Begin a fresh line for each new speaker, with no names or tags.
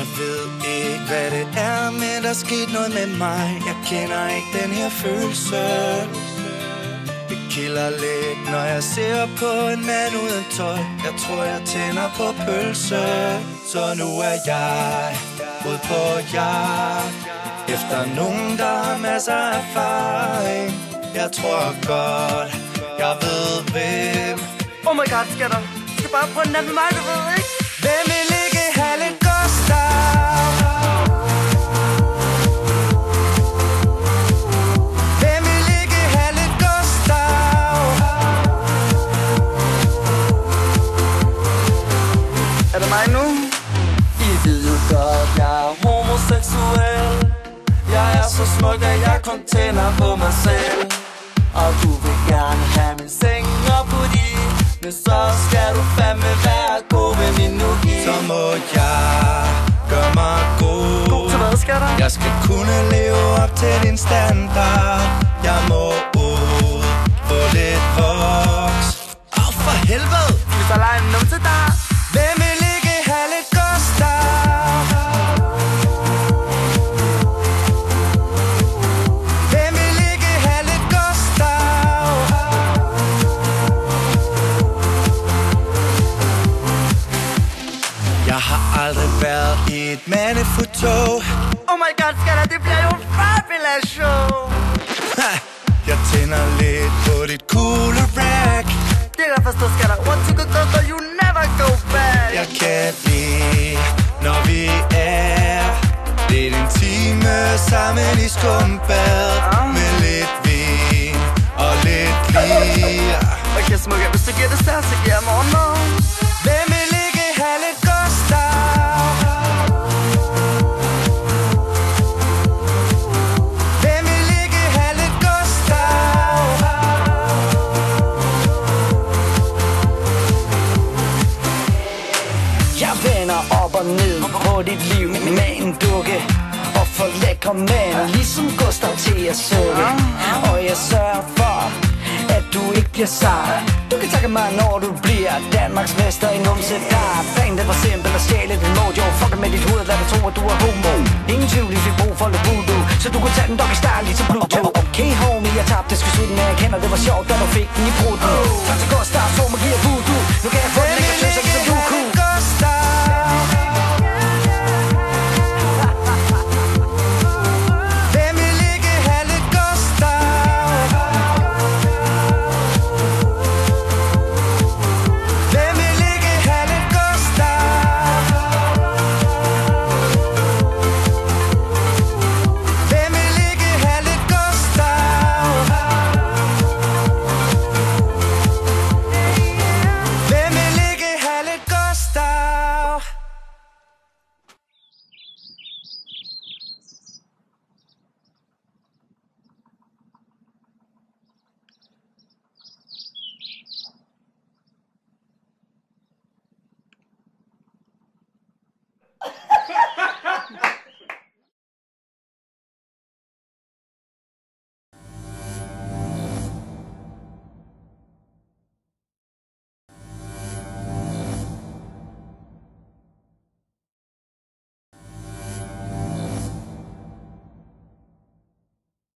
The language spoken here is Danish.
Jeg ved ikke, hvad det er, men der skete noget med mig. Jeg kender ikke den her følelse. Det kilder lidt, når jeg ser på en mand uden tøj. Jeg tror, jeg tænder på pølse. Så nu er jeg ude på jagt efter nogen, der har masser af erfaring. Jeg tror godt, jeg ved hvem.
Oh my god, skatter. Du skal bare prøve en nat med mig, du ved, ikke?
Hvem vil ikke have lidt Gustav? Hvem vil ikke have lidt Gustav?
Er det mig nu? I ved jo godt, jeg er homoseksuel. Jeg er så smuk, at jeg kun tænder på mig selv. Og du vil gerne have min seng op på din, men så skal du fandme være god ved min nugi.
Så må jeg gøre mig god.
God til hvad, skatter?
Jeg skal kunne leve op til din standard. Jeg må ud på lidt voks. Åh, for helvede!
Skal vi så lege en numse der?
Hvem vil ikke have lidt Gustav? Hvem vil ikke have lidt Gustav? Jeg har aldrig været i et mandefutog.
Oh my god, skatter, det bliver jo fabulous show.
Jeg tænder lidt på dit coole rack.
Det kan jeg forstå, skatter. Once you go, go, you never go back.
Jeg kan lide, når vi er lidt intime sammen i skumbad. Med lidt vin og lidt lir.
Okay, smukke, hvis du giver det stærkt, så giver jeg morgenmad.
Hvem vil ikke have lidt Gustav? Hvem vil ikke have lidt Gustav?
Jeg vender op og ned på dit liv med en dukke og for lækre mænd, ligesom Gustav til at sukke. Og jeg sørger for, at du ikke bliver sej. Du kan takke mig, når du bliver Danmarks mester i numse. Der er planen, den var simpel at stjæle din mojo. Fuck med dit hoved, lad dig tro, at du er homo. Ingen tvivl, vi fik brug for lidt voodoo, så du kunne tage den doggy style ligesom Pluto. Okay homie, jeg tabte skudden, men jeg kender, det var sjovt, da du fik den i bruden. Tak til Gustav, så